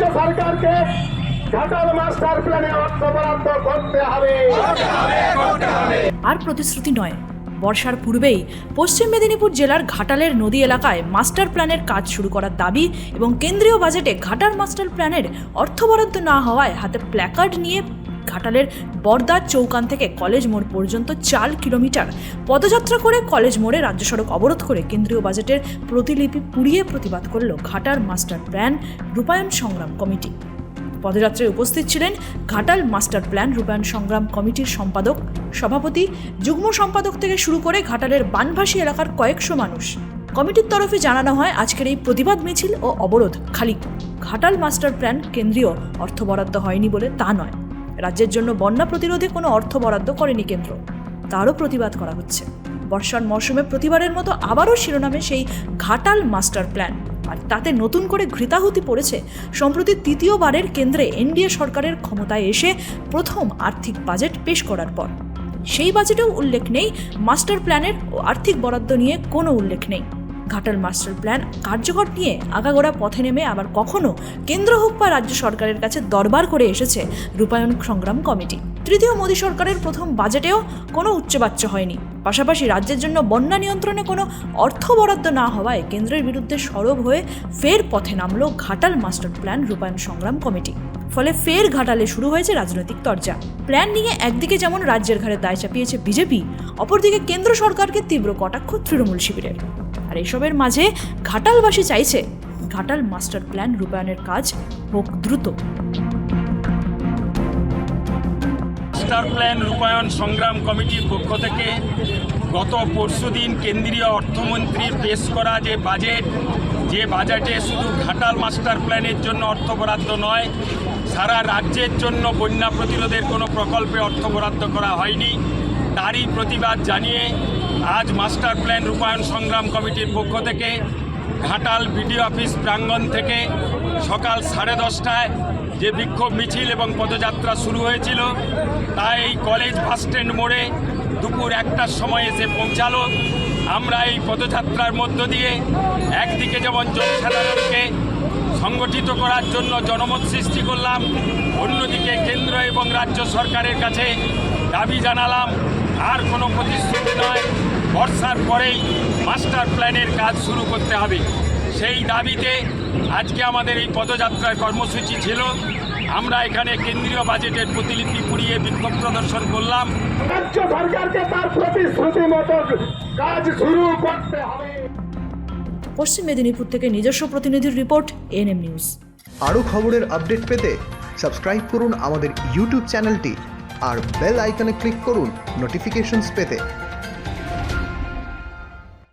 রাজ্য সরকারকে ঘাটাল মাস্টার প্ল্যানে অর্থ বরাদ্দ করতে হবে। আর প্রতিশ্রুতি নয়, বর্ষার পূর্বেই পশ্চিম মেদিনীপুর জেলার ঘাটালের নদী এলাকায় মাস্টার প্ল্যানের কাজ শুরু করার দাবি এবং কেন্দ্রীয় বাজেটে ঘাটাল মাস্টার প্ল্যানের অর্থ বরাদ্দ না হওয়ায় হাতে প্ল্যাকার্ড নিয়ে ঘাটালের বরদার চৌকান থেকে কলেজ মোড় পর্যন্ত 4 কিলোমিটার পদযাত্রা করে কলেজ মোড়ে রাজ্য সড়ক অবরোধ করে কেন্দ্রীয় বাজেটের প্রতিলিপি পুড়িয়ে প্রতিবাদ করল ঘাটাল মাস্টার প্ল্যান রূপায়ণ সংগ্রাম কমিটি। পদযাত্রায় উপস্থিত ছিলেন ঘাটাল মাস্টার প্ল্যান রূপায়ণ সংগ্রাম কমিটির সম্পাদক, সভাপতি, যুগ্ম সম্পাদক থেকে শুরু করে ঘাটালের বানভাসী এলাকার কয়েকশো মানুষ। কমিটির তরফে জানানো হয়, আজকের এই প্রতিবাদ মিছিল ও অবরোধ খালি ঘাটাল মাস্টার প্ল্যান কেন্দ্রীয় অর্থ বরাদ্দ হয়নি বলে তা নয়, রাজ্যের জন্য বন্যা প্রতিরোধে কোনো অর্থ বরাদ্দ করেনি কেন্দ্র, তারও প্রতিবাদ করা হচ্ছে। বর্ষার মৌসুমে প্রতিবারের মতো আবারও শিরোনামে সেই ঘাটাল মাস্টার প্ল্যান, আর তাতে নতুন করে ঘৃতাহুতি পড়েছে সম্প্রতি তৃতীয়বারের কেন্দ্রে এনডিএ সরকারের ক্ষমতায় এসে প্রথম আর্থিক বাজেট পেশ করার পর। সেই বাজেটেও উল্লেখ নেই মাস্টার প্ল্যানের ও আর্থিক বরাদ্দ নিয়ে কোনো উল্লেখ নেই। ঘাটাল মাস্টার প্ল্যান কার্যকর নিয়ে আগাগোড়া পথে নেমে আবার কখনো কেন্দ্র হোক বা রাজ্য সরকারের কাছে দরবার করে এসেছে রূপায়ণ সংগ্রাম কমিটি। তৃতীয় মোদী সরকারের প্রথম বাজেটেও কোনো উচ্চবাচ্য হয়নি। পাশাপাশি রাজ্যের জন্য বন্যা নিয়ন্ত্রণে কোনো অর্থ বরাদ্দ না হওয়ায় কেন্দ্রের বিরুদ্ধে সরব হয়ে ফের পথে নামল ঘাটাল মাস্টার প্ল্যান রূপায়ণ সংগ্রাম কমিটি। ফলে ফের ঘাটালে শুরু হয়েছে রাজনৈতিক তরজা। প্ল্যান নিয়ে একদিকে যেমন রাজ্যের ঘাড়ে দায় চাপিয়েছে বিজেপি, অপরদিকে কেন্দ্র সরকারকে তীব্র কটাক্ষ তৃণমূল শিবিরের। আর এসবের মাঝে ঘাটালবাসী চাইছে ঘাটাল মাস্টার প্ল্যান রূপায়ণের কাজ হোক দ্রুত। মাস্টার প্ল্যান রূপায়ণ সংগ্রাম কমিটির পক্ষ থেকে গত পরশুদিন কেন্দ্রীয় অর্থমন্ত্রীর পেশ করা যে বাজেটে শুধু ঘাটাল মাস্টার প্ল্যানের জন্য অর্থ বরাদ্দ নয়, সারা রাজ্যের জন্য বন্যা প্রতিরোধের কোনো প্রকল্পে অর্থ বরাদ্দ করা হয়নি, তারই প্রতিবাদ জানিয়ে আজ মাস্টার প্ল্যান রূপায়ণ সংগ্রাম কমিটির পক্ষ থেকে ঘাটাল বিডিও অফিস প্রাঙ্গণ থেকে সকাল 10:30টায় যে বিক্ষোভ মিছিল এবং পদযাত্রা শুরু হয়েছিল তা এই কলেজ বাসস্ট্যান্ড মোড়ে দুপুর 1টার সময় এসে পৌঁছালো। আমরা এই পদযাত্রার মধ্য দিয়ে একদিকে যেমন জনসাধারণকে সংগঠিত করার জন্য জনমত সৃষ্টি করলাম, অন্যদিকে কেন্দ্র এবং রাজ্য সরকারের কাছে দাবি জানালাম আর কোনো প্রতিশ্রুতি নয়, বর্ষার পরেই মাস্টার প্ল্যানের কাজ শুরু করতে হবে। সেই দাবিতে আজকে আমাদের এই পদযাত্রার কর্মসূচি ছিল। আমরা এখানে কেন্দ্রীয় বাজেটের প্রতিলিপি পুড়িয়ে বিক্ষোভ প্রদর্শন করলাম। রাজ্য সরকারকে তার প্রতিশ্রুতি মতো কাজ শুরু করতে হবে। পশ্চিম মেদিনীপুর থেকে নিজস্ব প্রতিনিধির রিপোর্ট, এএনএম নিউজ। আরও খবরের আপডেট পেতে সাবস্ক্রাইব করুন আমাদের ইউটিউব চ্যানেলটি আর বেল আইকনে ক্লিক করুন নোটিফিকেশনস পেতে।